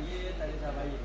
ये तारे साबाई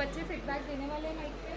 बच्चे फीडबैक देने वाले हैं माइक पे।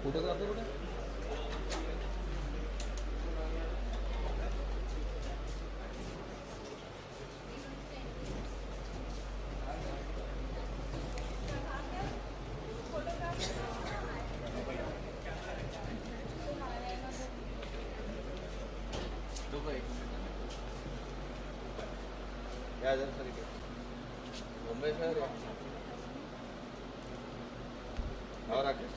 फोटोग्राफर बोला या जरा सर मुंबई शहर और राकेश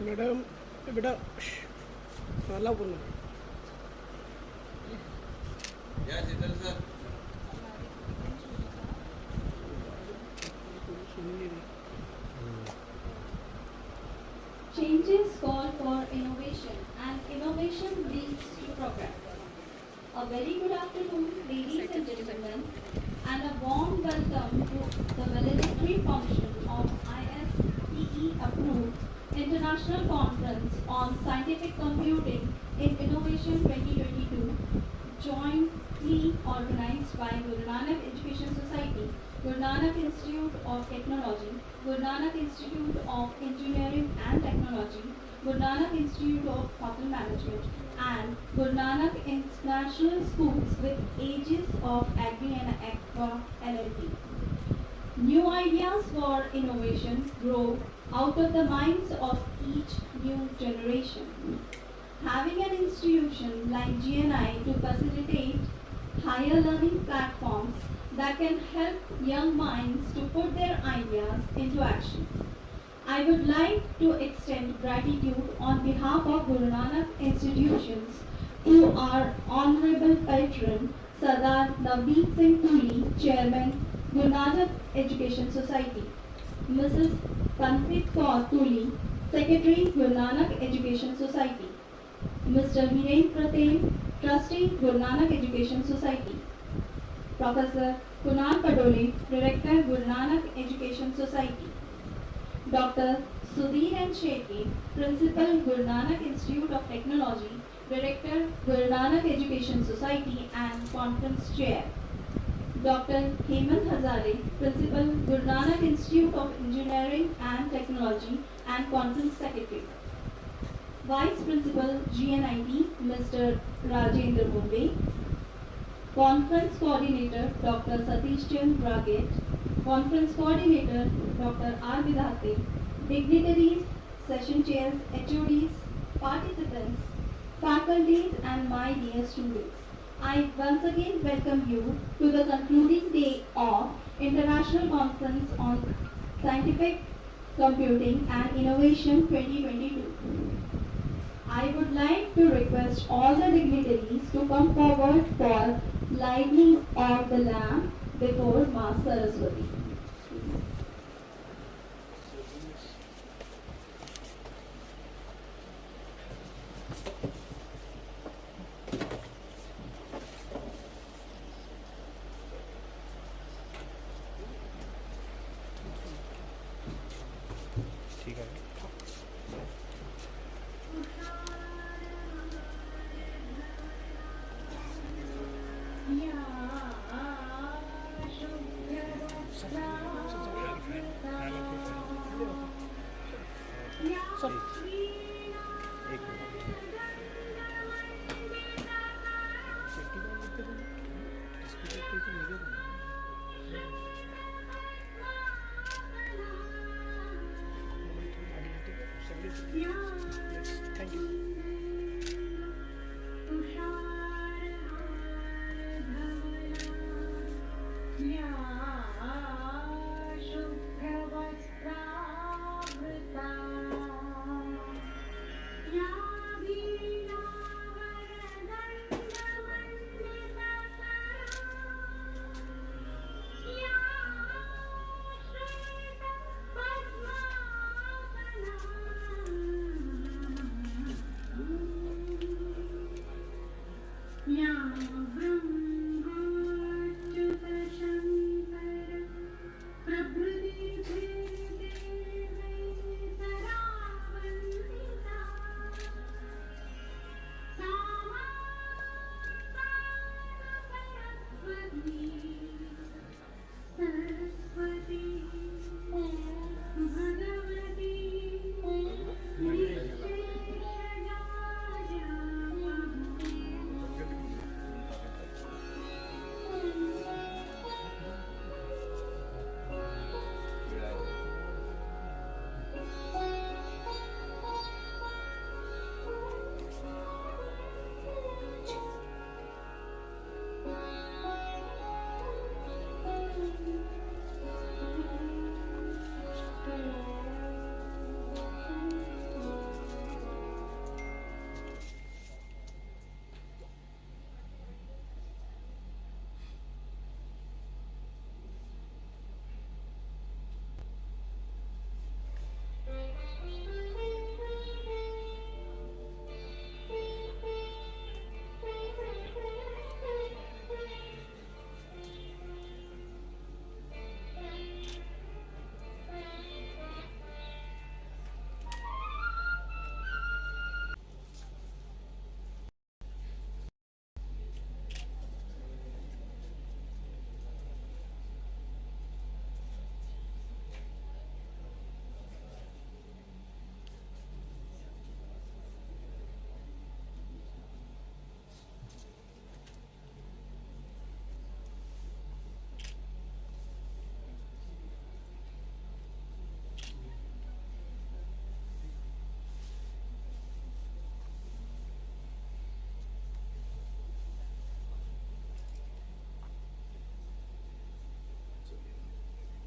मैडम बेटा माला बोलना या शीतल sir Changes call for innovation, and innovation leads to progress. A very good afternoon, ladies and gentlemen, and a warm welcome to the valedictory function of ICSCI approved International Conference on Scientific Computing in Innovation 2022, jointly organized Nanak Institute of Technology, Guru Nanak Institute of Engineering and Technology, Guru Nanak Institute of Hotel Management, and Guru Nanak International Schools with ages of Agri and Aqua LLP. New ideas for innovation grow out of the minds of each new generation. Having an institution like GNI to facilitate higher learning platforms that can help young minds to put their ideas into action. I would like to extend gratitude on behalf of Guru Nanak institutions to our Honorable Patron, Sardar Navdeep Singh Tuli, Chairman, Guru Nanak Education Society, Mrs. Panpit Kaur Tuli, Secretary, Guru Nanak Education Society, Mr. Hiren Patel, Trustee, Guru Nanak Education Society, Professor Kunal Padole, Director, Guru Nanak Education Society, Dr. Sudhir N. Shetty, Principal, Guru Nanak Institute of Technology, Director, Guru Nanak Education Society and Conference Chair, Dr. Hemant Hazare, Principal, Guru Nanak Institute of Engineering and Technology and Conference Secretary, Vice Principal, GNIT, Mr. Rajendra Mumbai, Conference Coordinator, Dr. Satish Chandra Braget, Conference Coordinator, Dr. R. Vidhate, dignitaries, session chairs, HODs, participants, faculties and my dear students. I once again welcome you to the concluding day of International Conference on Scientific Computing and Innovation 2022. I would like to request all the dignitaries to come forward for lighting of the lamp before Ma Saraswati. Thank you.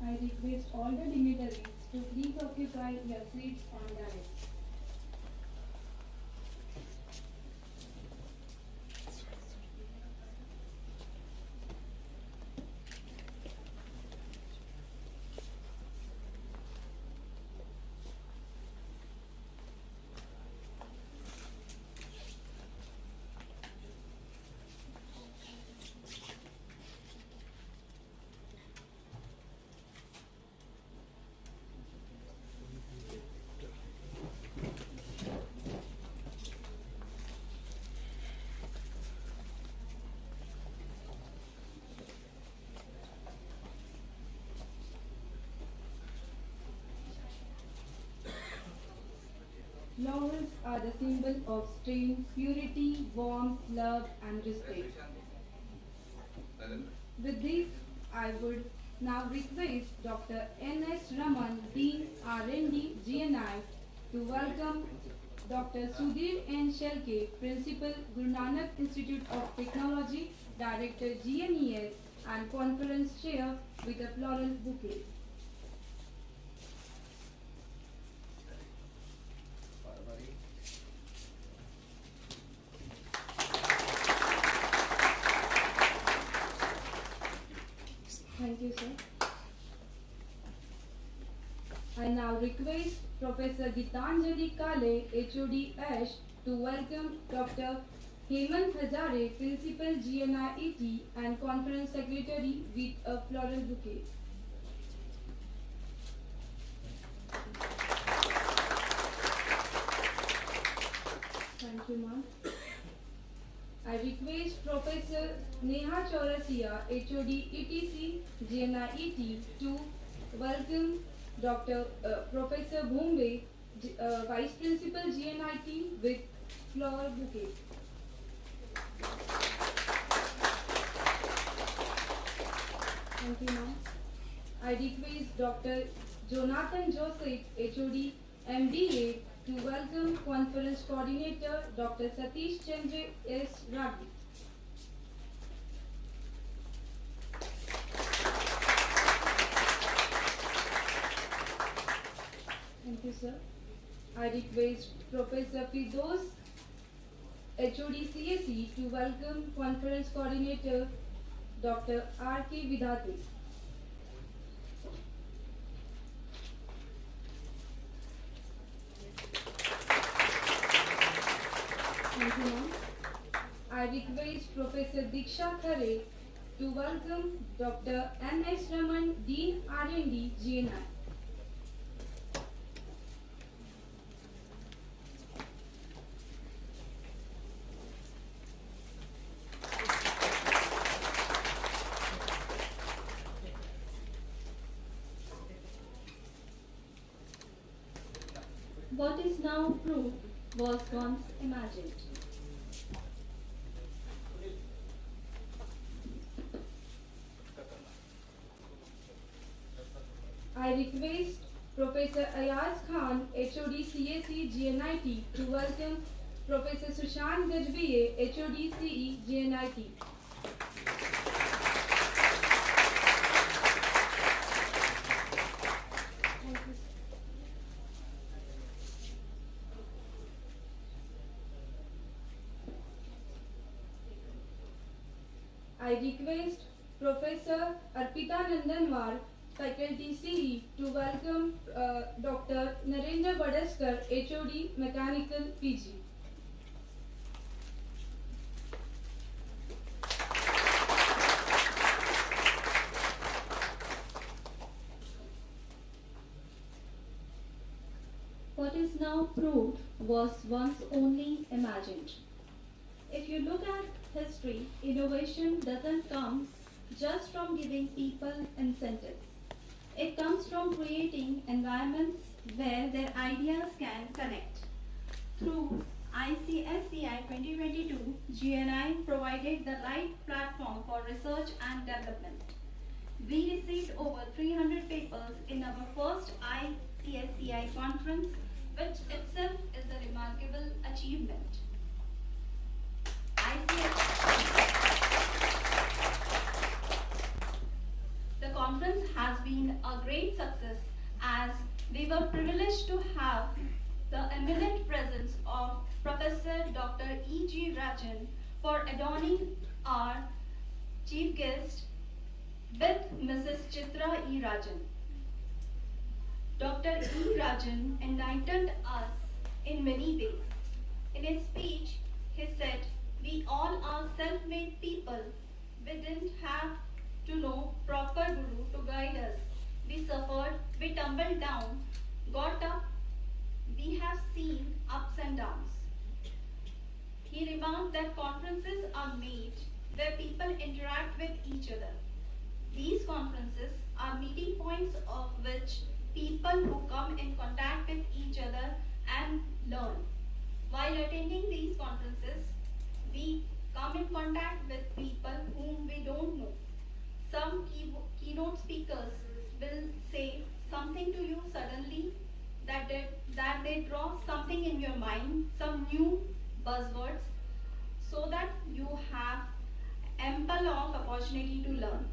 I request all the dignitaries to please occupy your seats on dais. Laurels are the symbol of strength, purity, warmth, love, and respect. With this, I would now request Dr. N.S. Raman, Dean R&D GNI, to welcome Dr. Sudhir N. Shelke, Principal, Guru Nanak Institute of Technology, Director GNES, and Conference Chair with a floral bouquet. Thank you, sir. I now request Professor Gitanjali Kale, HOD Ash, to welcome Dr. Hemant Hazare, Principal GNIET and Conference Secretary with a floral bouquet. Thank you, ma'am. I request Professor Neha Chaurasia, HOD ETC GNIET, to welcome Dr. Professor Bhumbe, Vice Principal GNIT, with flower bouquet. Thank you, ma'am. I request Dr. Jonathan Joseph, HOD MBA, to welcome Conference Coordinator Dr. Satish Chandra S. Ravi. Thank you, sir. I request Professor Fidos, HOD CSE, to welcome Conference Coordinator Dr. R.K. Vidhate. Thank you, ma'am. I request Professor Diksha Khare to welcome Dr. N.S. Raman, Dean R&D GNI. What is now proved was once imagined. I request Professor Ayaz Khan, HOD CSE GNIT, to welcome Professor Sushant Gajbiye, HOD CE GNIT. Thank you, sir. I request Professor Arpita Nandanwar, Faculty CE, to welcome Dr. Narendra Badaskar, HOD Mechanical PG. What is now proved was once only imagined. If you look at history, innovation doesn't come just from giving people incentives. It comes from creating environments where their ideas can connect. Through ICSCI 2022, GNI provided the right platform for research and development. We received over 300 papers in our first ICSCI conference, which itself is a remarkable achievement. The conference has been a great success as we were privileged to have the eminent presence of Professor Dr. E.G. Rajan for adorning our chief guest with Mrs. Chitra E. Rajan. Dr. E. Rajan enlightened us in many ways. In his speech, he said, "We all are self-made people. We didn't have to know proper guru to guide us. We suffered, we tumbled down, got up. We have seen ups and downs." He remarked that conferences are made where people interact with each other. These conferences are meeting points of which people who come in contact with each other and learn. While attending these conferences, we come in contact with people whom we don't know. Some keynote speakers will say something to you suddenly that they draw something in your mind, some new buzzwords, so that you have ample of opportunity to learn.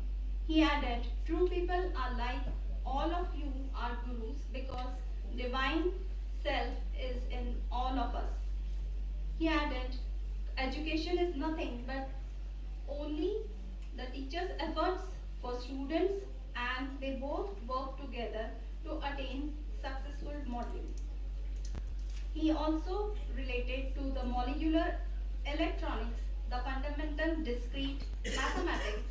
He added, "True people are like all of you are gurus because divine self is in all of us." He added, "Education is nothing but only the teacher's efforts for students, and they both work together to attain successful modeling." He also related to the molecular electronics, the fundamental discrete mathematics.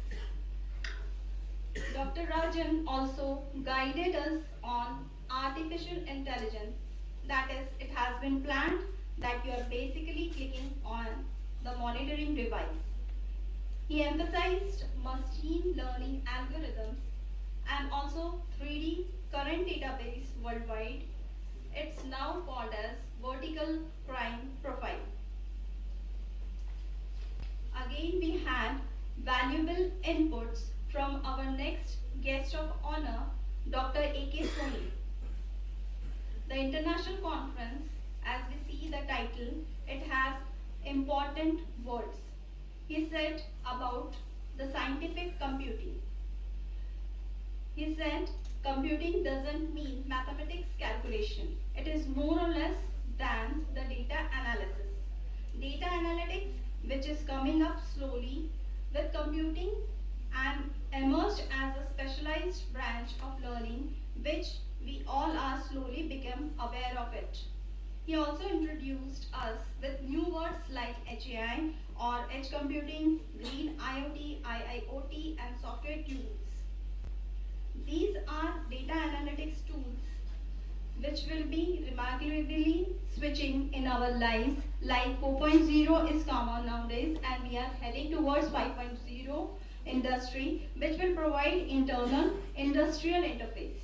Dr. Rajan also guided us on artificial intelligence. That is, it has been planned that you are basically clicking on the monitoring device. He emphasized machine learning algorithms and also 3D current database worldwide. It's now called as vertical crime profile. Again, we had valuable inputs from our next guest of honor, Dr. A.K. Soni. The international conference, as we see the title, it has important words. He said about the scientific computing. He said, "Computing doesn't mean mathematics calculation. It is more or less than the data analysis. Data analytics, which is coming up slowly with computing and emerged as a specialized branch of learning, which we all are slowly become aware of it." He also introduced us with new words like HAI or edge computing, green IoT, IIoT, and software tools. These are data analytics tools which will be remarkably switching in our lives, like 4.0 is common nowadays, and we are heading towards 5.0 industry, which will provide internal industrial interface.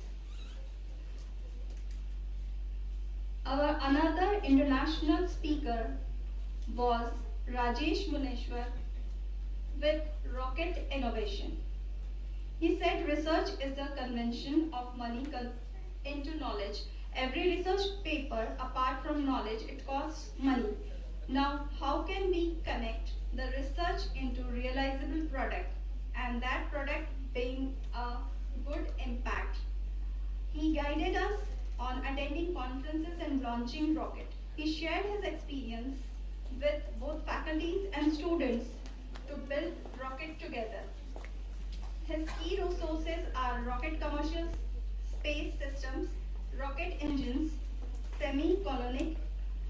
Our another international speaker was Rajesh Muneshwar with Rocket Innovation. He said, "Research is the convention of money into knowledge. Every research paper, apart from knowledge, it costs money. Now, how can we connect the research into realizable product, and that product being a good impact?" He guided us on attending conferences and launching Rocket. He shared his experience with both faculties and students to build Rocket together. His key resources are rocket commercial space systems, rocket engines, semi-colonic,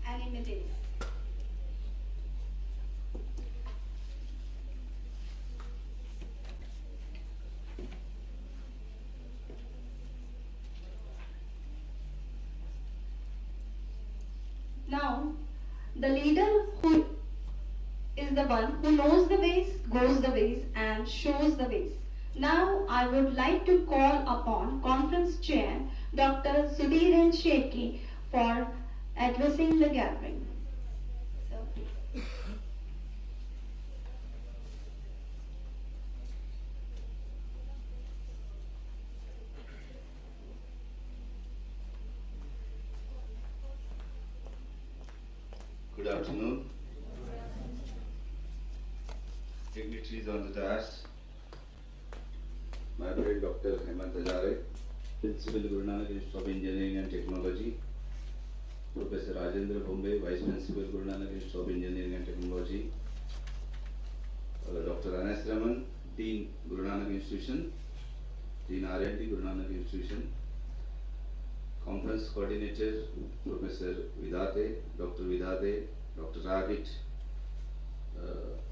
and images. Now, the leader who is the one who knows the ways, goes the ways, and shows the ways. Now, I would like to call upon Conference Chair Dr. Sudhir Shetty for addressing the gathering. Good afternoon. Dignitaries on the dais, my friend Dr. Hemant Ajare, Principal Guru Nanak Institute of Engineering and Technology, Professor Rajendra Bombay, Vice Principal Guru Nanak Institute of Engineering and Technology, Dr. Anas Raman, Dean Guru Nanak Institution, Dean R&D Guru Nanak Institution, Conference Coordinator Professor Vidate, Dr. Vidate, Dr. Ragit,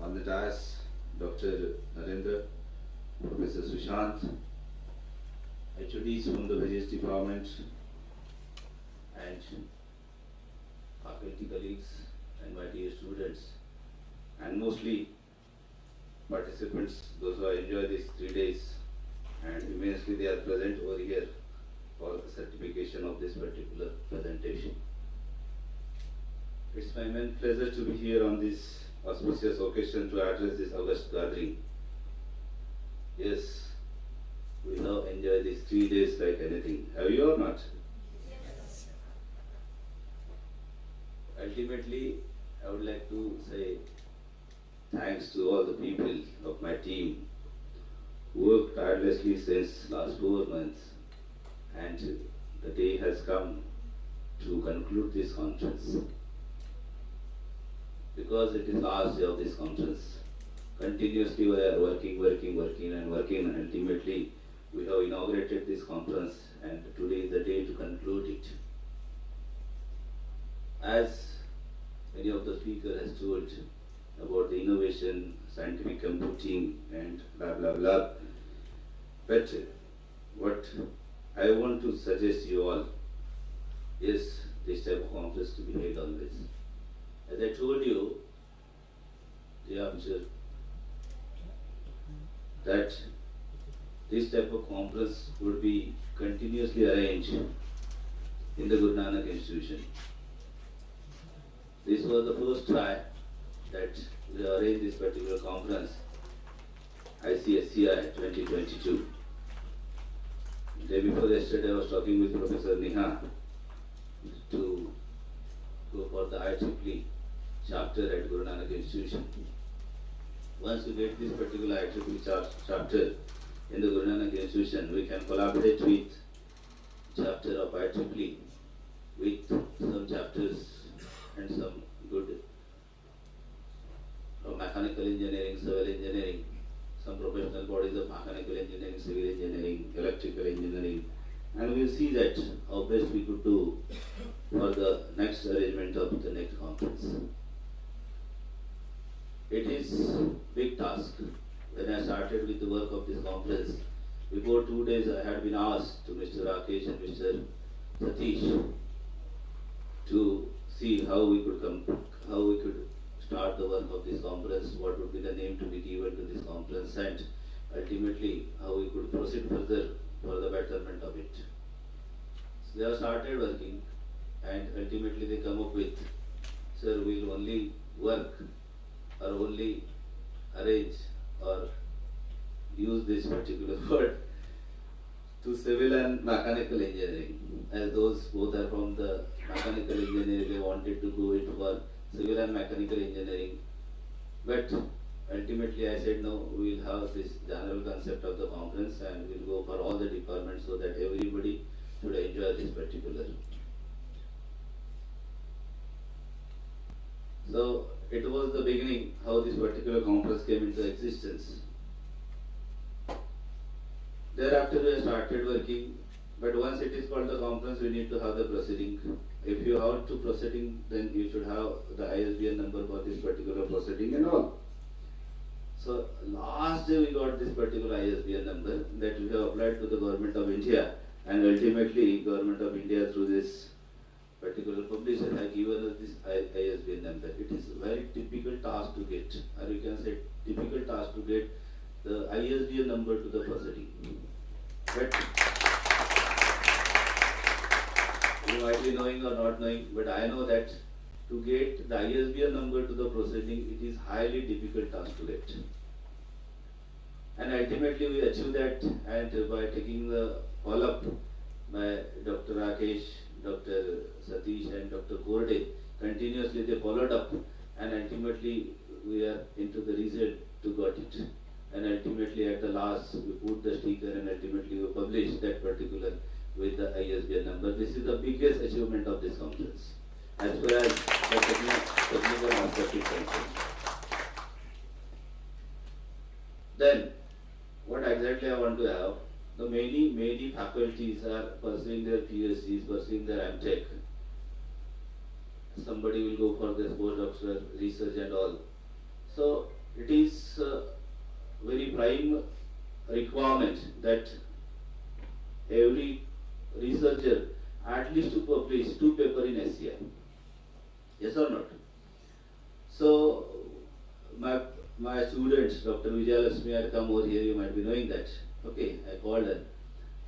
on the dais Dr. Narendra, Professor Sushant, HODs from the various departments, and faculty colleagues and my dear students, and mostly participants, those who enjoy these 3 days, and immensely they are present over here for the certification of this particular presentation. It's my immense pleasure to be here on this auspicious occasion to address this august gathering. Yes, we have enjoyed these 3 days like anything. Have you or not? Yes. Ultimately, I would like to say thanks to all the people of my team who worked tirelessly since last 4 months, and the day has come to conclude this conference. Because it is last day of this conference, continuously we are working, and ultimately we have inaugurated this conference, and today is the day to conclude it. As many of the speakers has told about the innovation, scientific computing, and blah blah blah, but what I want to suggest you all is this type of conference to be held always. As I told you day after, that this type of conference would be continuously arranged in the Guru Nanak Institution. This was the first try that we arranged this particular conference, ICSCI 2022. Day before yesterday I was talking with Professor Neha to go for the IEEE chapter at Guru Nanak Institution. Once we get this particular IEEE chapter in the Guru Nanak Institution, we can collaborate with chapter of IEEE with some chapters and some good mechanical engineering, civil engineering, some professional bodies of mechanical engineering, civil engineering, electrical engineering, and we will see that how best we could do for the next arrangement of the next conference. It is a big task. When I started with the work of this conference, before 2 days I had been asked to Mr. Rakesh and Mr. Satish to see how we could start the work of this conference, what would be the name to be given to this conference, and ultimately how we could proceed further for the betterment of it. So they have started working, and ultimately they come up with, sir, we will only work or only arrange or use this particular word to civil and mechanical engineering. As those both are from the mechanical engineering, they wanted to go it for civil and mechanical engineering. But ultimately I said no, we will have this general concept of the conference and we will go for all the departments so that everybody should enjoy this particular. So it was the beginning how this particular conference came into existence. Thereafter we started working, but once it is called the conference, we need to have the proceeding. If you have to proceeding, then you should have the ISBN number for this particular proceeding and all. So last day we got this particular ISBN number that we have applied to the Government of India, and ultimately Government of India through this particular publisher has given us this ISBN number. It is a very difficult task to get, or you can say difficult task to get the ISBN number to the proceeding. But you might be knowing or not knowing, but I know that to get the ISBN number to the proceeding, it is highly difficult task to get. And ultimately we achieved that, and by taking the follow-up by Dr. Rakesh, Dr. Satish and Dr. Gorde, continuously they followed up, and ultimately we are into the result to got it. and ultimately at the last we put the sticker and ultimately we published that particular with the ISBN number. This is the biggest achievement of this conference as far as the technical aspect is concerned. Then, what exactly I want to have, the many faculties are pursuing their PhDs, pursuing their MTech. Somebody will go for their postdoctoral research and all. So, it is very prime requirement that every researcher at least to publish 2 papers in SCI. Yes or not? So, my student, Dr. Vijaya Lakshmi, had come over here, you might be knowing that. Okay, I called her.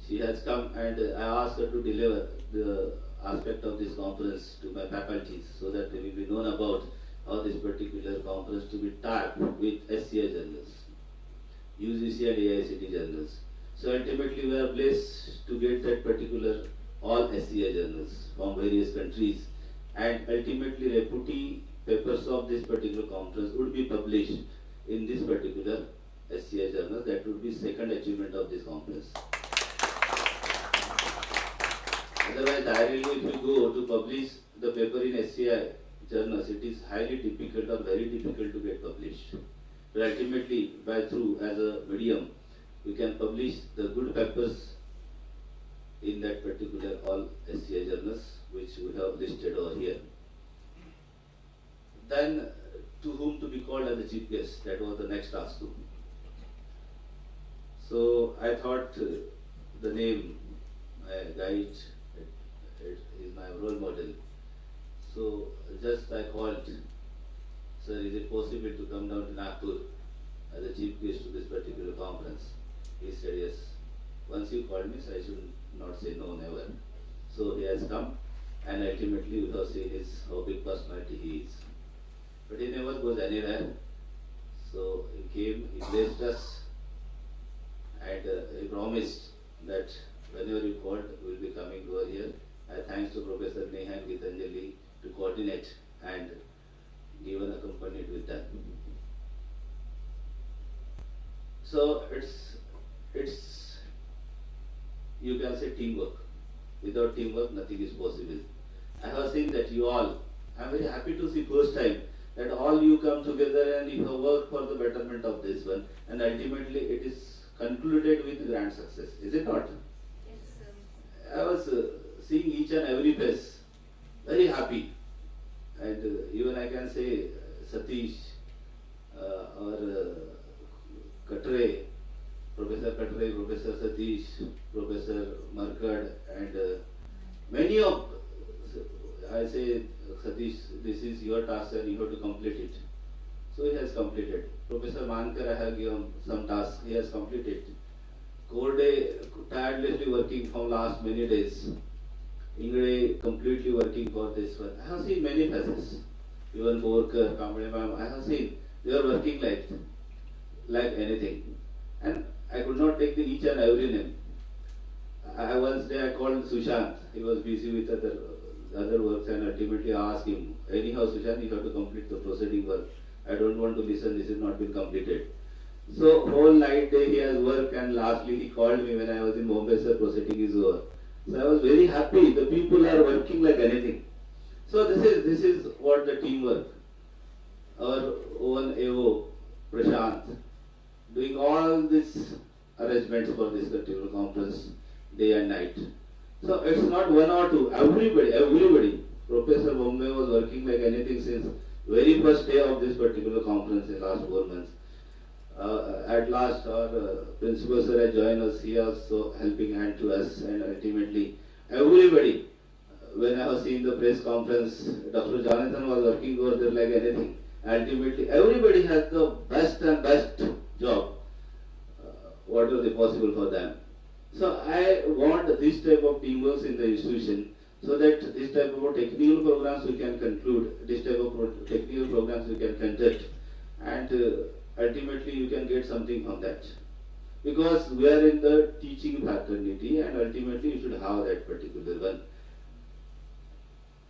She has come and I asked her to deliver the aspect of this conference to my faculties so that they will be known about how this particular conference to be tagged with SCI journals, UGC and AICT journals. So ultimately we are blessed to get that particular all SCI journals from various countries, and ultimately reputed papers of this particular conference would be published in this particular SCI journal. That would be second achievement of this conference. Otherwise, directly if you go to publish the paper in SCI journals, it is highly difficult or very difficult to get published. But ultimately, by through as a medium, we can publish the good papers in that particular all SCI journals which we have listed over here. Then, to whom to be called as the chief guest, that was the next task too. So I thought the name, my guide, it is my role model. So just I called, sir, is it possible to come down to Nagpur as a chief guest to this particular conference? He said yes. Once you called me, so I should not say no, never. So he has come, and ultimately we have seen his how big personality he is. But he never goes anywhere. So he came, he blessed us, and he promised that whenever you called, we will be coming over here. Thanks to Professor Neha and Gitanjali to coordinate and given accompanied with that. So it's you can say teamwork. Without teamwork, nothing is possible. I have seen that you all, I am very happy to see first time that all you come together and you have worked for the betterment of this one, and ultimately it is concluded with grand success. Is it not? Yes, sir. I was seeing each and every face, very happy. And even I can say Satish or Katre, Professor Katre, Professor Satish, Professor Markad, and many of, I say, Satish, this is your task and you have to complete it. So he has completed. Professor Mankar, I have given some tasks, he has completed. Korde tirelessly working from last many days. Ingre completely working for this one. I have seen many faces. Even Borkar, Kamble ma'am, I have seen they are working like anything. And I could not take each and every name. Once day I called Sushant. He was busy with other works, and ultimately I asked him, anyhow Sushant, you have to complete the proceeding work. I don't want to listen, this has not been completed. So whole night day he has worked, and lastly he called me when I was in Bombay, sir, proceeding is over. So I was very happy. The people are working like anything. So this is what the teamwork. Our own AO, Prashant, doing all these arrangements for this particular conference day and night. So it's not one or two, everybody. Professor Bombay was working like anything since very first day of this particular conference in last 4 months. At last our principal sir had joined us, he also helping hand to us, and ultimately everybody, when I was seeing the press conference, Dr. Jonathan was working over there like anything. Ultimately everybody has the best and best job, whatever is possible for them. So I want this type of teamwork in the institution, so that this type of technical programs we can conclude, this type of technical programs we can conduct, and ultimately you can get something from that. Because we are in the teaching fraternity, and ultimately you should have that particular one.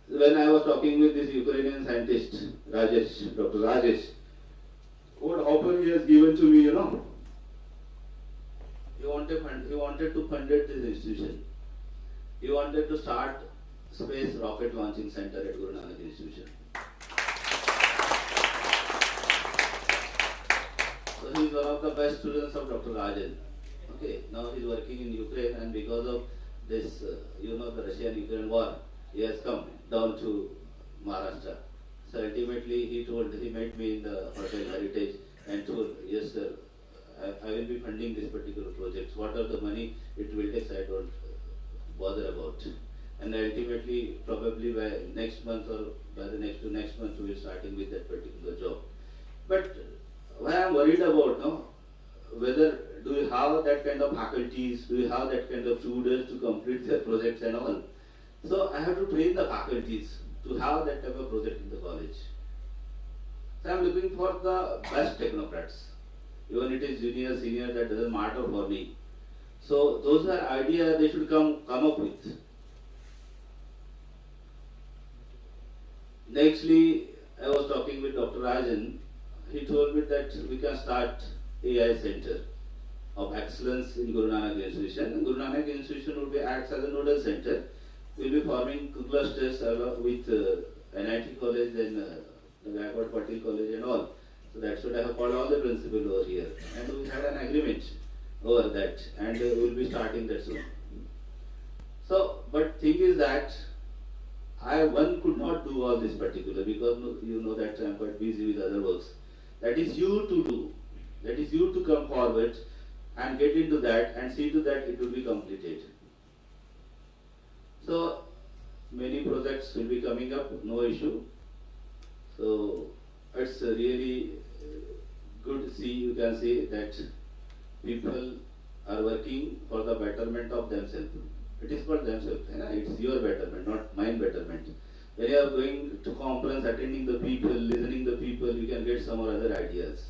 When I was talking with this Ukrainian scientist, Rajesh, Dr. Rajesh, what offer he has given to me, he wanted to fund this institution. He wanted to start space rocket launching center at Guru Nanak Institution. So he is one of the best students of Dr. Rajan. Okay, now he is working in Ukraine, and because of this, the Russian-Ukraine war, he has come down to Maharashtra. So ultimately he met me in the Hotel Heritage and told, yes sir, I will be funding this particular project. What are the money it will take, I don't bother about. And ultimately, probably by next month or by the next to next month, we will starting with that particular job. But why I am worried about, no, whether do you have that kind of faculties, do you have that kind of students to complete their projects and all. So I have to train the faculties to have that type of project in the college. So I am looking for the best technocrats. Even it is junior, senior, that doesn't matter for me. So those are ideas they should come up with. Nextly, I was talking with Dr. Rajan. He told me that we can start AI Center of Excellence in Guru Nanak Institution. And Guru Nanak Institution will be acts as a nodal center. We will be forming clusters with NIT College and the Gaikwad Patil College and all. So that's what I have called all the principals over here. And we had an agreement over that, and we will be starting that soon. So, but thing is that one could not do all this particular, because you know that I am quite busy with other works. That is you to do. That is you to come forward and get into that and see to that it will be completed. So many projects will be coming up, no issue. So it's really good to see, you can see that people are working for the betterment of themselves. It is for themselves, it's your betterment, not mine betterment. When you are going to conference, attending the people, listening to the people, you can get some or other ideas.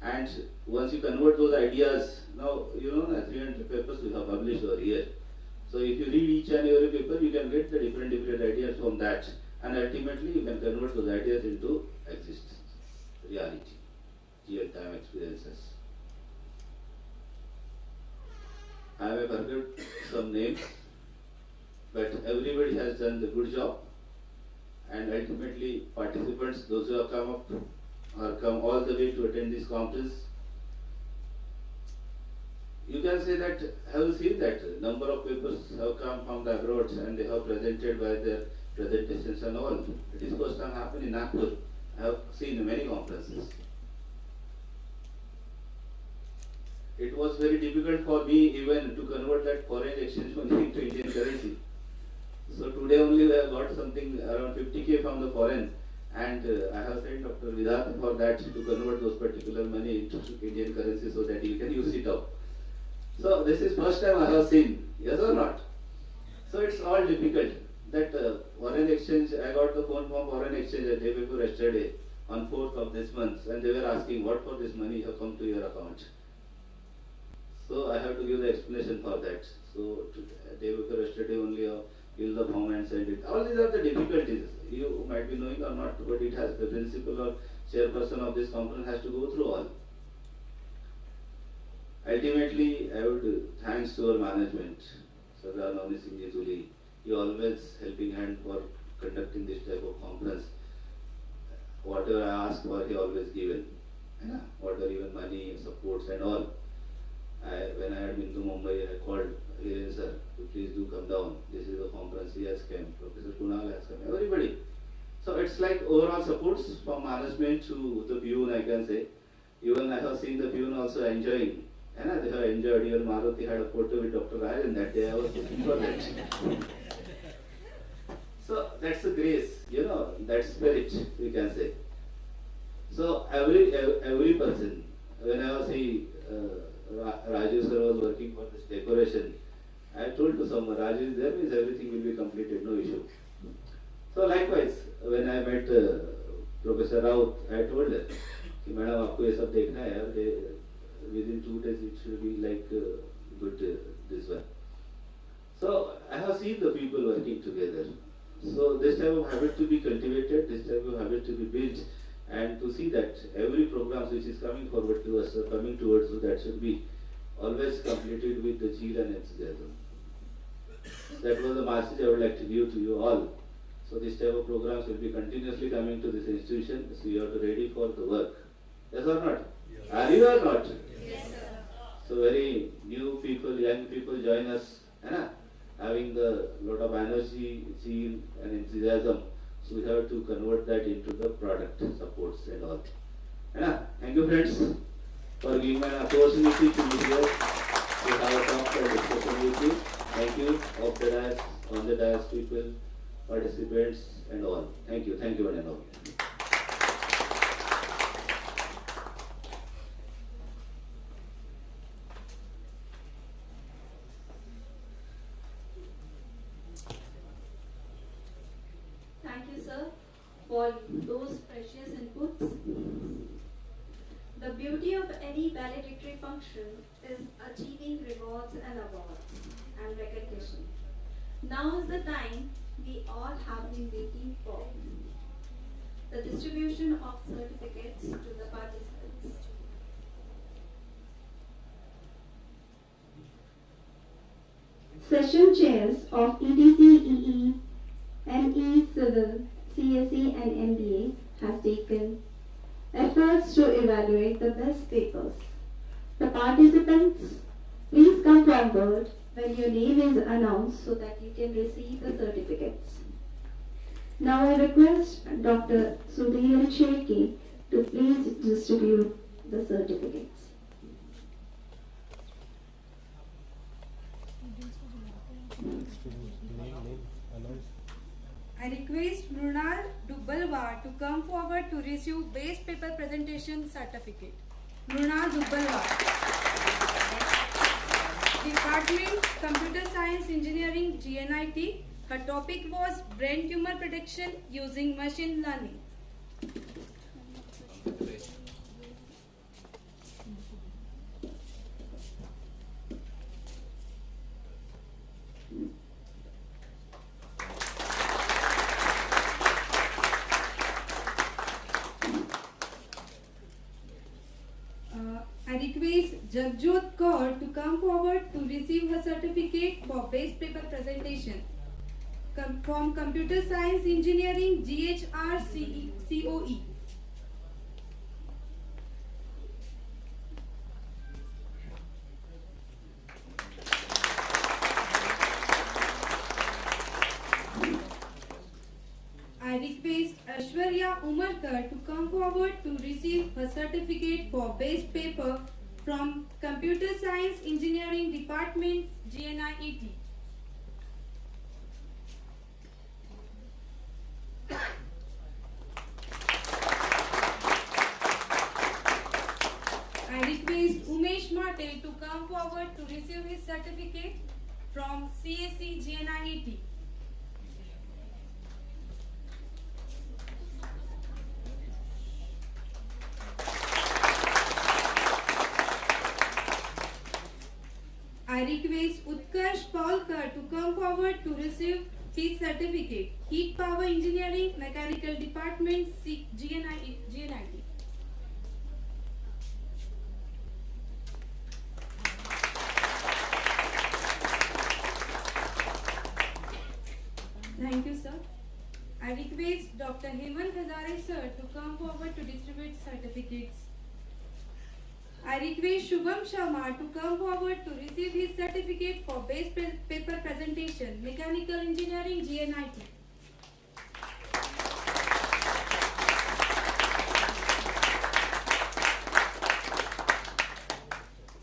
And once you convert those ideas, now you know 300 papers we have published over here. So if you read each and every paper, you can get the different ideas from that, and ultimately you can convert those ideas into existence, reality, real-time experiences. I may forget some names, but everybody has done the good job, and ultimately participants, those who have come up or come all the way to attend this conference, you can say that, have you seen that number of papers have come from the abroad and they have presented by their presentations and all. It is first time happened in Nagpur. I have seen many conferences. It was very difficult for me even to convert that foreign exchange money into Indian currency. So today only we have got something around 50k from the foreign, and I have sent Dr. Vidhat for that to convert those particular money into Indian currency so that you can use it up. So this is first time I have seen, yes or not? So it's all difficult. That foreign exchange, I got the phone from foreign exchange a day before yesterday on 4th of this month, and they were asking what for this money have come to your account. So I have to give the explanation for that. So day before yesterday only fill the form and send it. All these are the difficulties. You might be knowing or not, but it has the principal or chairperson of this conference has to go through all. Ultimately, I would thanks to our management, Sardar Navni Singh Ji Tuli. He always helping hand for conducting this type of conference. Whatever I asked for, he always given. Whatever even money, supports and all. When I had been to Mumbai, I called Hiren sir, please do come down. This is the conference he has come. Professor Kunal has come. Everybody. So it's like overall supports from management to the peon, I can say. Even I have seen the peon also enjoying. And they have enjoyed. Even Maruti had a photo with Dr. Rajan that day. I was looking for that. So that's the grace, that spirit, we can say. So every person, when I was Raju sir was working for this decoration, I told to someone, Raju is there, means everything will be completed, no issue. So likewise, when I met Professor Raut, I told her, Madam, आपको ये सब देखना है, within 2 days it should be like good this one. So I have seen the people working together. So this type of habit to be cultivated, this type of habit to be built, and to see that every program which is coming forward to us, coming towards us, that should be always completed with the zeal and enthusiasm. That was the message I would like to give to you all. So this type of programs will be continuously coming to this institution, so you are ready for the work. Yes or not? Yes. Are you or not? Yes, sir. So very new people, young people join us, having the lot of energy, zeal and enthusiasm. So we have to convert that into the product supports and all. Thank you friends for giving an opportunity to be here to have a talk and discussion with you. Thank you, off the dais, on the dais people, participants and all. Thank you one and all. Thank you, sir, for those precious inputs. The beauty of any valedictory function is achieving rewards and awards and recognition. Now is the time we all have been waiting for. The distribution of certificates to the participants. Session chairs of EDC, EE, ME, Civil, CSE and MBA has taken efforts to evaluate the best papers. The participants, please come forward when your name is announced so that you can receive the certificates. Now I request Dr. Sudhir Shelke to please distribute the certificates. I request Mrunal Dubbalwa to come forward to receive base paper presentation certificate. Mrunal Dubbalwa. Department Computer Science Engineering GNIT. Her topic was brain tumor prediction using machine learning. I request Jagjot Kaur to come forward to receive her certificate for base paper presentation from Computer Science Engineering GHR-COE. I request Aishwarya Umarkar to come forward to receive her certificate for base paper from Computer Science Engineering Department GNIT. I request Umesh Mate to come forward to receive his certificate from CSE GNIT. I request Utkarsh Paulkar to come forward to receive his certificate, Heat Power Engineering, Mechanical Department, GNIT. Thank you, sir. I request Dr. Hemant Hazare, sir, to come forward to distribute certificates. I request Shubham Sharma to come forward to receive his certificate for base paper presentation, Mechanical Engineering, GNIT.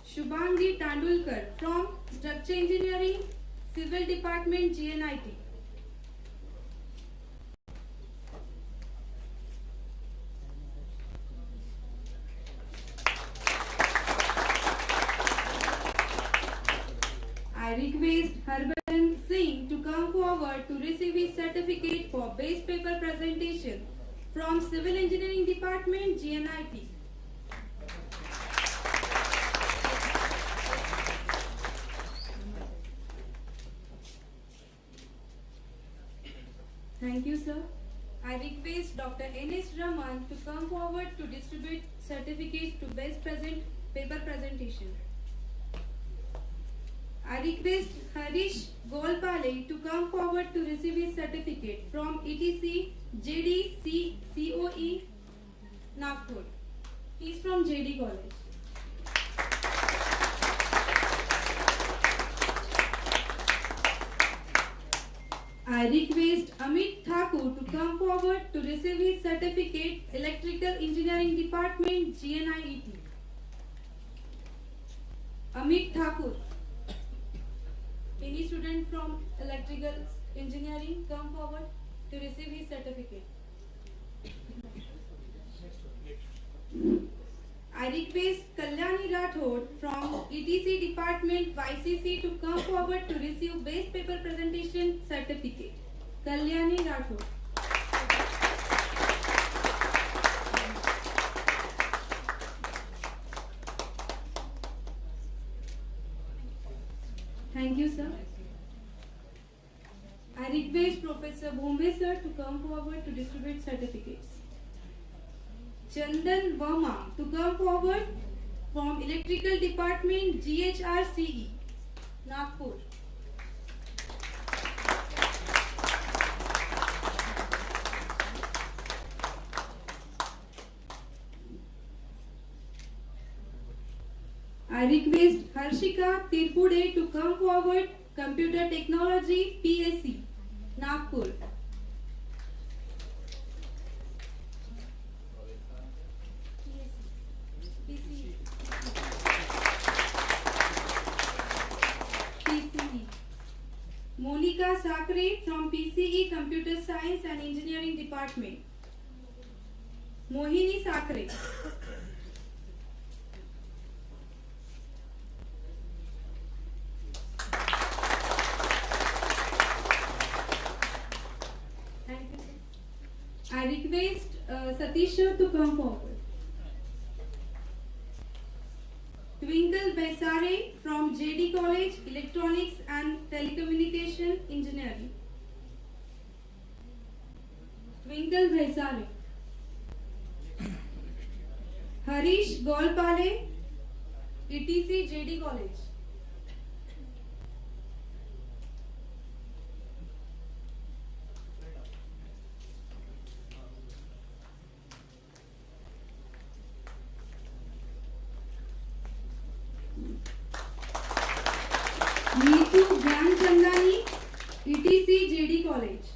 Shubhangi Tandulkar from Structure Engineering, Civil Department, GNIT. I request Harbhajan Singh to come forward to receive his certificate for base paper presentation from Civil Engineering Department, GNIT. Thank you, sir. I request Dr. N.S. Raman to come forward to distribute certificates to best paper presentation. request Harish Golpale to come forward to receive his certificate from ETC JD COE Nagpur. He is from JD College. I request Amit Thakur to come forward to receive his certificate, Electrical Engineering Department, GNIET. Amit Thakur. Any student from Electrical Engineering come forward to receive his certificate. I request Kalyani Rathod from ETC Department YCC to come forward to receive Best Paper Presentation Certificate. Kalyani Rathod. Thank you, sir. I request Professor Bombe sir to come forward to distribute certificates. Chandan Verma to come forward from Electrical Department, GHRCE, Nagpur. I request Harshika Tirpude to come forward, Computer Technology, PSC, Nagpur. Monica Sakre from PCE Computer Science and Engineering Department. Mohini Sakre. I request Satish to come forward. Twinkle Baisare from JD College, Electronics and Telecommunication Engineering. Twinkle Baisare. Harish Golpale, ETC JD College. Neetu Gyan Chandani, ETC JD College.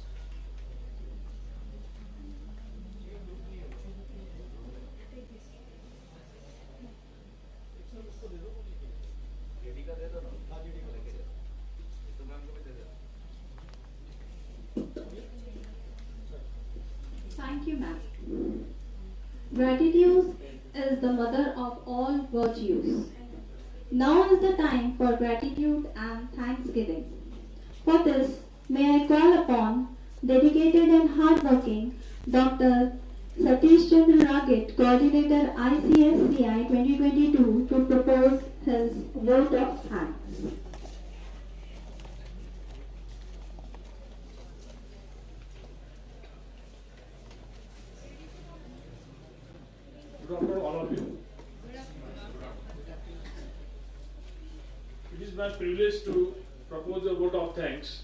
Thank you, ma'am. Gratitude is the mother of all virtues. Now is the time for gratitude and thanksgiving. For this, may I call upon dedicated and hardworking Dr. Satish Chandra Ragat, Coordinator ICSCI 2022, to propose his vote of thanks. Good afternoon, all of you. It is my privilege to propose a vote of thanks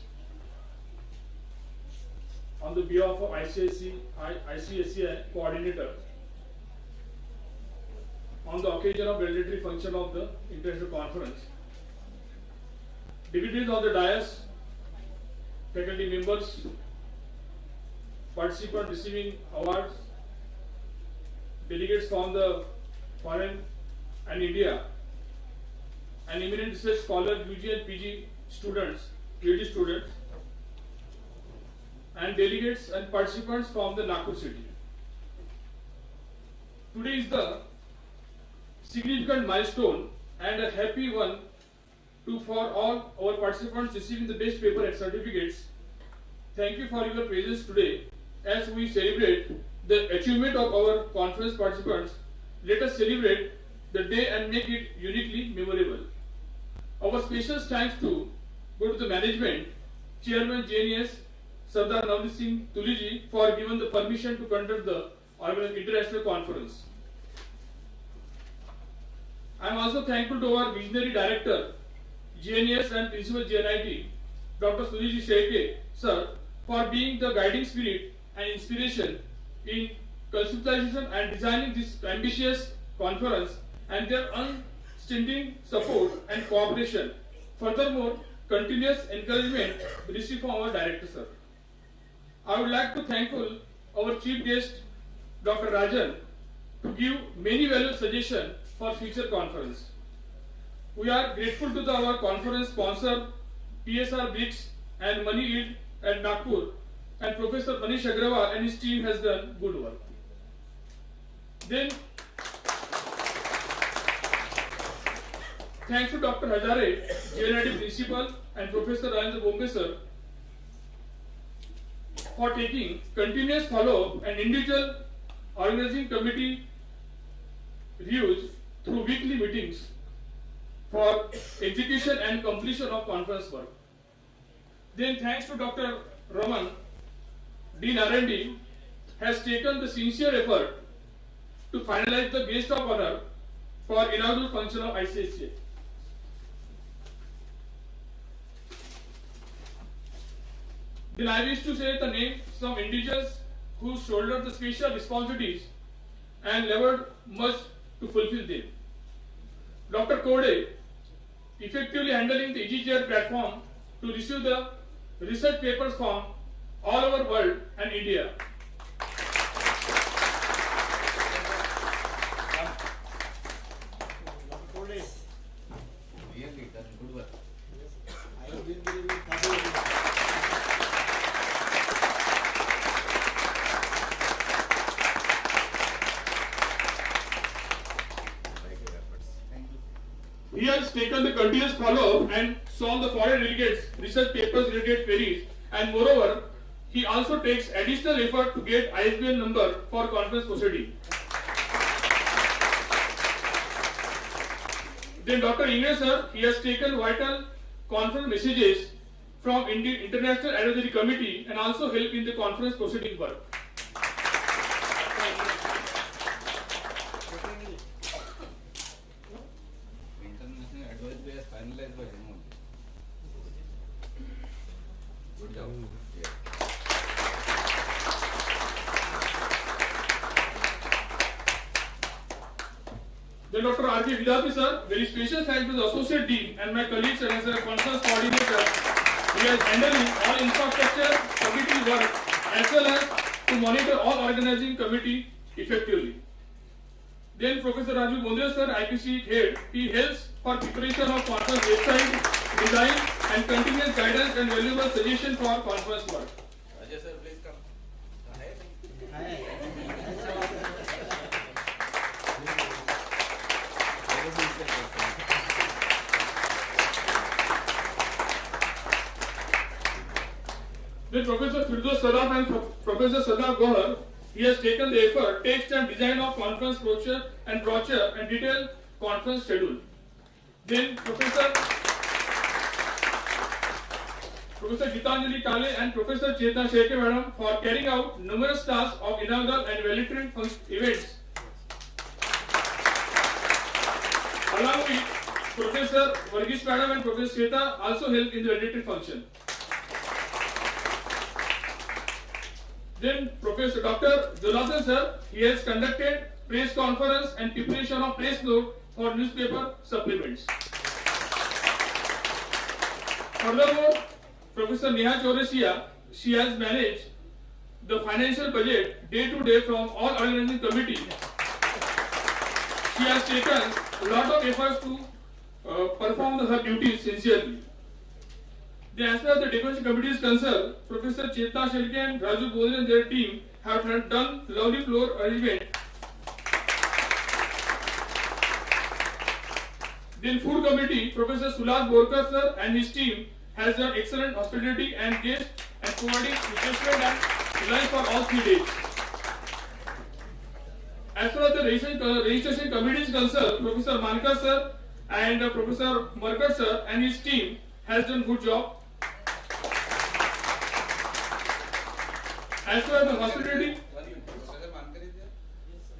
on the behalf of ICSCI coordinator on the occasion of valedictory function of the international conference. Dignitaries of the dais, faculty members, participants receiving awards, delegates from the foreign and India, and eminent research scholars, UG and PG students, PhD students, and delegates and participants from the Nagpur city. Today is the significant milestone and a happy one for all our participants receiving the best paper and certificates. Thank you for your presence today as we celebrate the achievement of our conference participants. Let us celebrate the day and make it uniquely memorable. Our special thanks go to the management, Chairman JNS Sardar Navneet Singh Tuliji for giving the permission to conduct the international conference. I am also thankful to our visionary director, GNS and Principal GNIT, Dr. Sudhir Shelke, sir, for being the guiding spirit and inspiration in conceptualization and designing this ambitious conference, and their unstinting support and cooperation. Furthermore, continuous encouragement received from our director, sir. I would like to thank our chief guest, Dr. Rajan, to give many valuable suggestions for future conference. We are grateful to our conference sponsor, PSR Bricks and Money Yield at Nagpur, and Professor Manish Agrawal and his team has done good work. Then, thanks to Dr. Hazare, GNIT Principal, and Professor Rajendra Bombe sir, for taking continuous follow-up and individual organizing committee reviews through weekly meetings for execution and completion of conference work. Then thanks to Dr. Raman, Dean R&D, has taken the sincere effort to finalize the guest of honor for inaugural function of ICSCI. Then I wish to say the names of some individuals who shouldered the special responsibilities and labored much to fulfill them. Dr. Kode, effectively handling the EasyChair platform to receive the research papers from all over the world and India. Really done good work. He has taken the continuous follow-up and solved the foreign delegates' research papers related queries, and moreover, he also takes additional effort to get ISBN number for conference proceeding. Then Dr. Ingre sir, he has taken vital conference messages from International Advisory Committee and also helped in the conference proceeding work. International advisory has finalized by him only. Good job. Yeah. Then Dr. R.K. Vidati sir, very special thanks to the Associate Dean and my colleagues and as a conference coordinator. He has handling all infrastructure committee work as well as to monitor all organizing committee effectively. Then Professor Raju Bondre sir, IPC head, he helps for preparation of conference website, design and continuous guidance and valuable suggestion for conference work. Ajay sir, please come. Then Professor Firdaus Sadaf and Professor Sadaf Gohar, he has taken the effort, text and design of conference brochure and detailed conference schedule. Then Professor Gitanjali Kale and Professor Chetna Sheke Madam for carrying out numerous tasks of inaugural and valedictory events. Along with Professor Varghese Madam and Professor Cheta also helped in the valedictory function. Then Professor Dr. Jonathan sir, he has conducted press conference and preparation of press note for newspaper supplements. Furthermore, Professor Neha Chauresia, she has managed the financial budget day to day from all organizing committees. She has taken a lot of efforts to perform her duties sincerely. As far as the decoration committee is concerned, Professor Chetna Shelke and Raju Bodre and their team have done lovely floor arrangement. Then food committee, Professor Sulaj Borkar sir and his team has done excellent hospitality and guest and providing refreshment and lunch for all 3 days. As far as the registration committee is concerned, Professor Mankar sir and Professor Markar sir and his team has done good job. As far as the hospitality, professor मानकर ही दिया?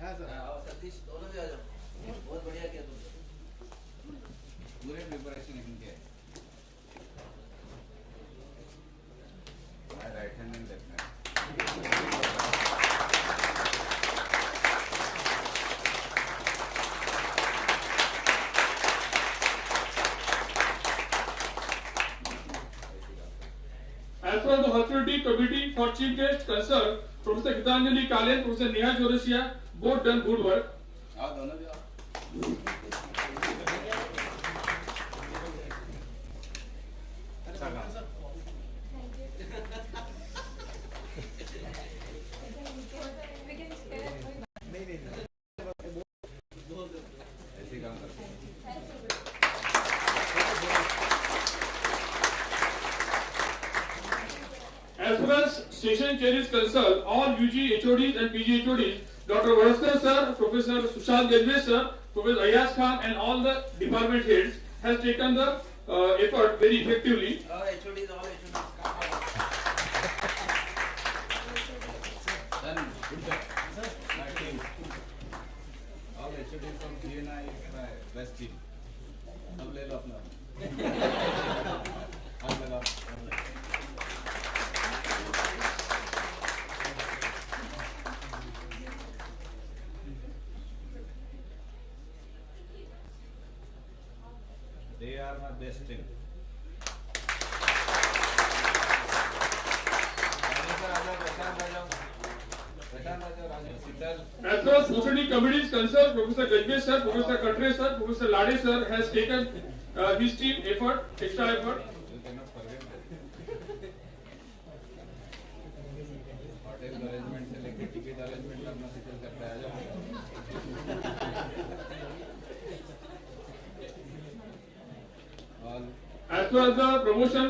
हाँ sir. हाँ, सतीश दोनों भी आ जाओ। बहुत बढ़िया किया तुमने। पूरे प्रिपरेशन नहीं किया है। As for the hospitality committee for chief guest concerned, Professor Gitanjali Kale, Professor Neha Jorasia, both done good work. आओ दोनों भी आओ। अच्छा काम। ऐसे ही काम करते हैं। As far as station chair is concerned, all UG HODs and PG HODs, Dr. Varaskar sir, Professor Sushant Gajwe sir, Professor Ayaz Khan and all the department heads has taken the effort very effectively. all HODs. Done. Good job. My team. All HODs from GNI is my best team. अब ले लो अपना। अब लगाओ। They are my best team. As far as society committee is concerned, Professor Gajwe sir, Professor Katre sir, Professor Lade sir has taken his team effort, extra effort. You cannot forget that. Hotel arrangement से लेकर ticket arrangement तक अपना settle करता है आजा। All As far as the promotion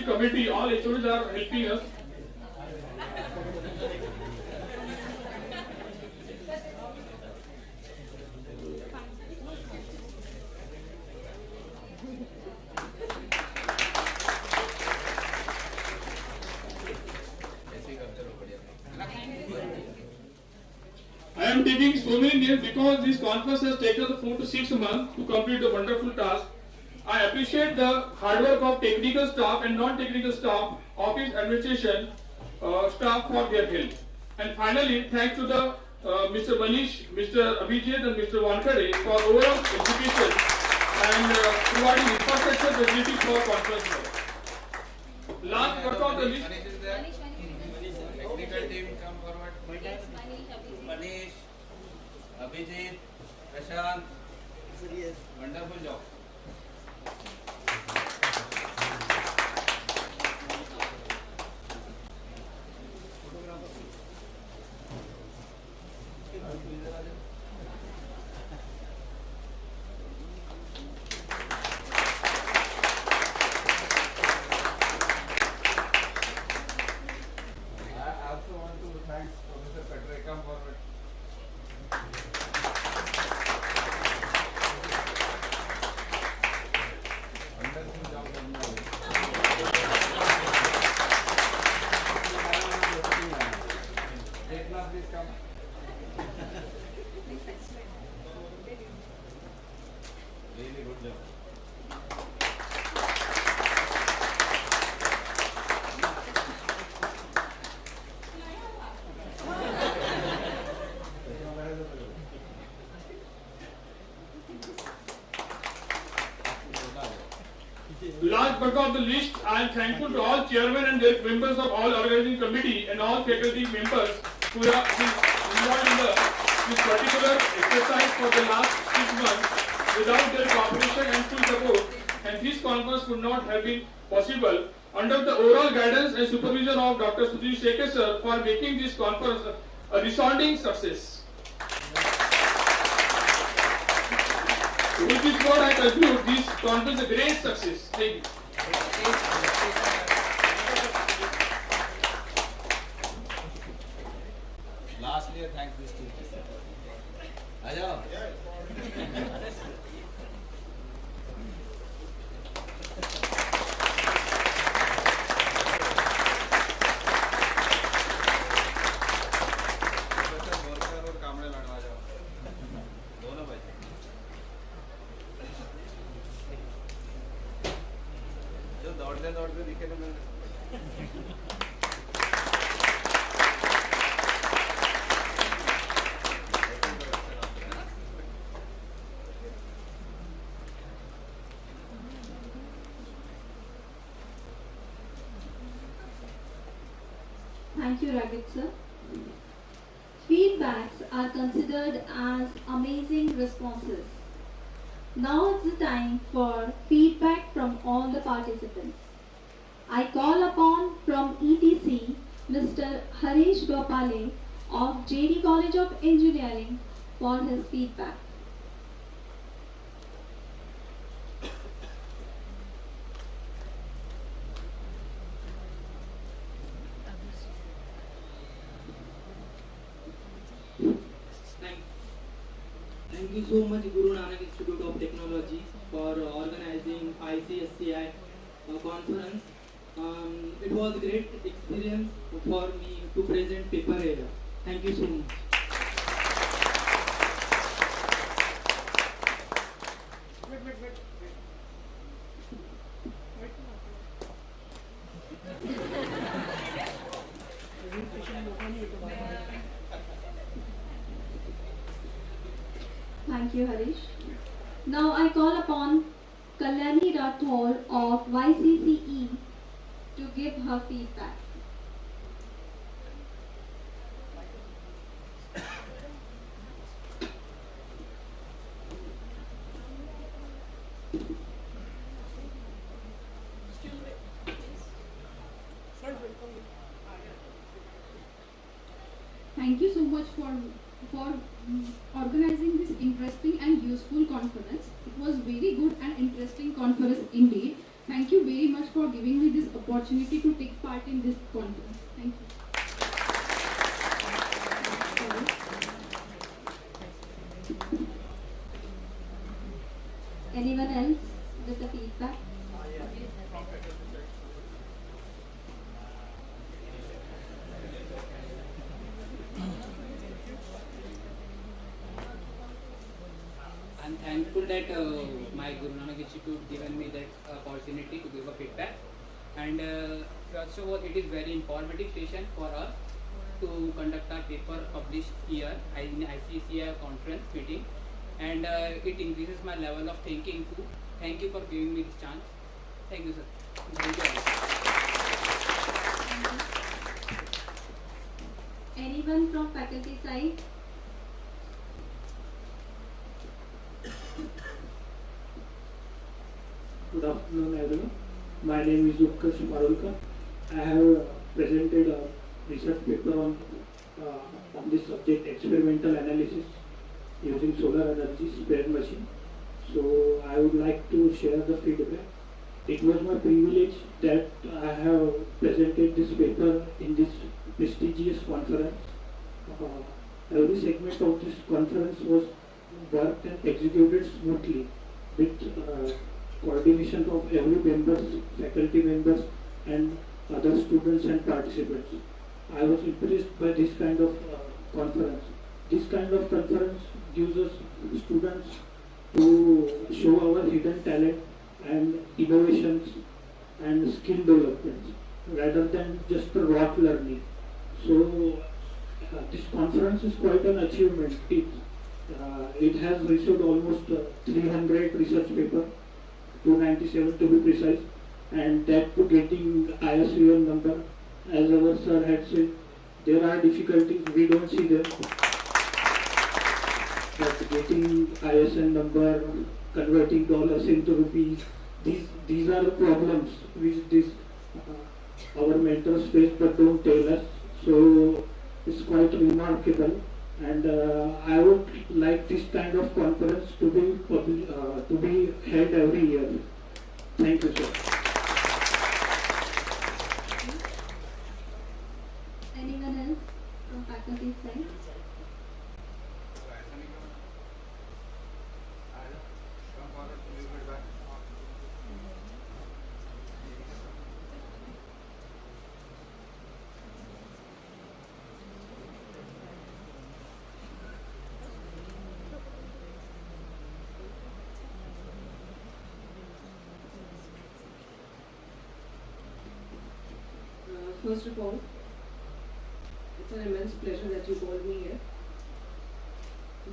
committee, all HODs are helping us. ऐसे ही करते रहो बढ़िया। I am taking so many names because this conference has taken 4 to 6 months to complete the wonderful task. I appreciate the hard work of technical staff and non-technical staff, office administration staff for their help. And finally, thanks to the Mr. Manish, Mr. Abhijit and Mr. Wankade for overall execution and providing infrastructure facilities for conference work. Last but not the least, Manish is there. Technical team come forward. Manish, Abhijit, Prashant. Wonderful job. I also want to thank Professor Katre. Come forward. Wonderful job done by you. Chetna, please come. Really good job. last but not the least, I am thankful to all chairmen and their members of all organizing committee and all faculty members who have been involved in this particular exercise for the last 6 months. Without their cooperation and full support, and this conference could not have been possible. Under the overall guidance and supervision of Dr. Sudhir Shekhar sir for making this conference a resounding success. With this word I conclude this conference a great success. Thank you. Lastly, I thank this team. Aajao. और कामड़े लड़वा जाओ दोनों भाई जो दौड़ते दिखे तो मैंने Thank you, Ragit sir. Feedbacks are considered as amazing responses. Now it's the time for feedback from all the participants. I call upon from ETC Mr. Harish Gopale of JD College of Engineering for his feedback. Thank you so much, Guru Nanak Institute of Technology, for organizing ICSCI conference. It was a great experience for me to present paper area. Thank you so much. Thank you, Harish. Now I call upon Kalyani Rathore of YCCE to give her feedback. Thank you so much for organizing this interesting and useful conference. It was very good and interesting conference indeed. Thank you very much for giving me this opportunity to take part in this conference. Thank you. Anyone else with the feedback? I'm thankful that my Guru Nanak Institute given me that opportunity to give a feedback. And first of all, it is very informative session for us to conduct our paper published here in ICSCI conference meeting. And it increases my level of thinking too. Thank you for giving me this chance. Thank you, sir. Thank you all. Anyone from faculty side? Good afternoon, everyone. My name is Utkarsh Parulkar. I have presented a research paper on this subject, experimental analysis using solar energy spare machine. So I would like to share the feedback. It was my privilege that I have presented this paper in this prestigious conference. Every segment of this conference was worked and executed smoothly with coordination of every members, faculty members and other students and participants. I was impressed by this kind of conference. This kind of conference gives us students to show our hidden talent and innovations and skill development rather than just a rote learning. So this conference is quite an achievement. It has received almost 300 research papers, 297 to be precise, and that to getting ISBN number. As our sir had said, there are difficulties, we don't see them, but getting ISN number, converting dollars into rupees, these are the problems which our mentors face but don't tell us. So it's quite remarkable, and I would like this kind of conference to be held every year. Thank you, sir. Anyone else from faculty side? First of all, it's an immense pleasure that you called me here.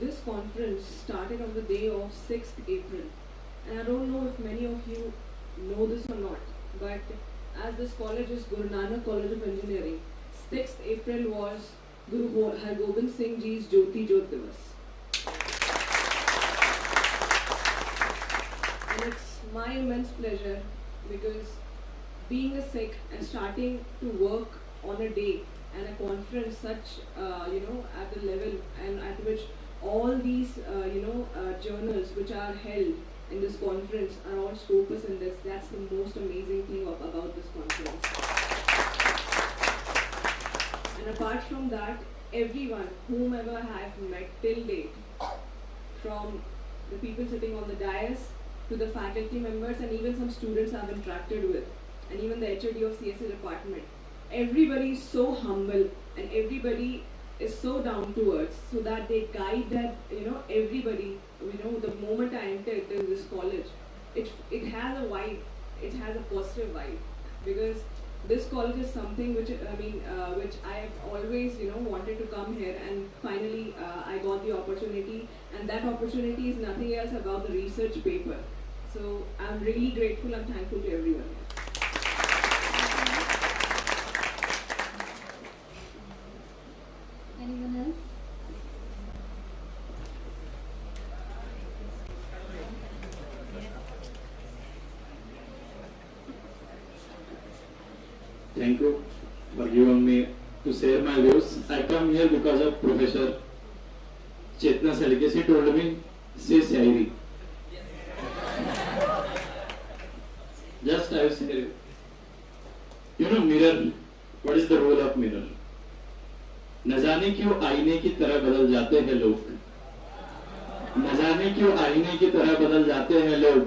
This conference started on the day of 6th April, and I don't know if many of you know this or not, but as this college is Guru Nanak College of Engineering, 6th April was Guru Har Gobind Singh Ji's Jyoti Jyot Divas. And it's my immense pleasure because being a Sikh and starting to work on a day and a conference such, at the level and at which all these, journals which are held in this conference are all scopus in this. That's the most amazing thing about this conference. And apart from that, everyone, whomever I have met till date, from the people sitting on the dais to the faculty members and even some students I've interacted with, and even the HOD of CSE department, everybody is so humble and everybody is so down to earth, so that they guide that, everybody, the moment I entered this college, it has a vibe, it has a positive vibe, because this college is something which which I have always wanted to come here, and finally I got the opportunity, and that opportunity is nothing else about the research paper. So I'm really grateful and thankful to everyone here. Anyone else? Thank you for giving me to share my views. I come here because of Professor Chetna Salke. She told me, say Shairi. Just I will share you. Mirror. What is the role of mirror? न जाने क्यों आईने की तरह बदल जाते हैं लोग, न जाने क्यों आईने की तरह बदल जाते हैं लोग,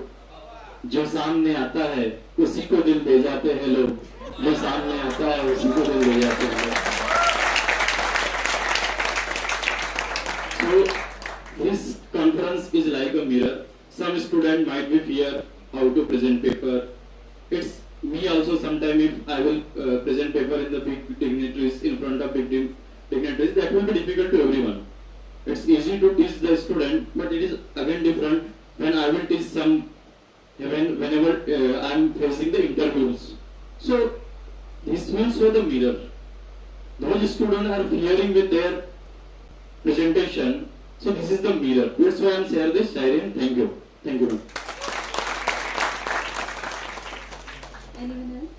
जो सामने आता है उसी को दिल दे जाते हैं लोग, जो सामने आता है उसी को दिल दे जाते हैं लोग. So this conference is like a mirror. Some student might be fear how to present paper. It's me also sometime if I will present paper in the big dignitaries, in front of big dignitaries, that will be difficult to everyone. It's easy to teach the student, but it is again different when I will teach some, whenever I am facing the interviews. So this will show the mirror. Those students are fearing with their presentation, so this is the mirror. That's why I am sharing this sharing. Thank you. Thank you. Anyone else?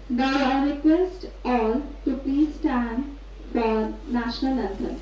Now I request all to please stand for National Anthem.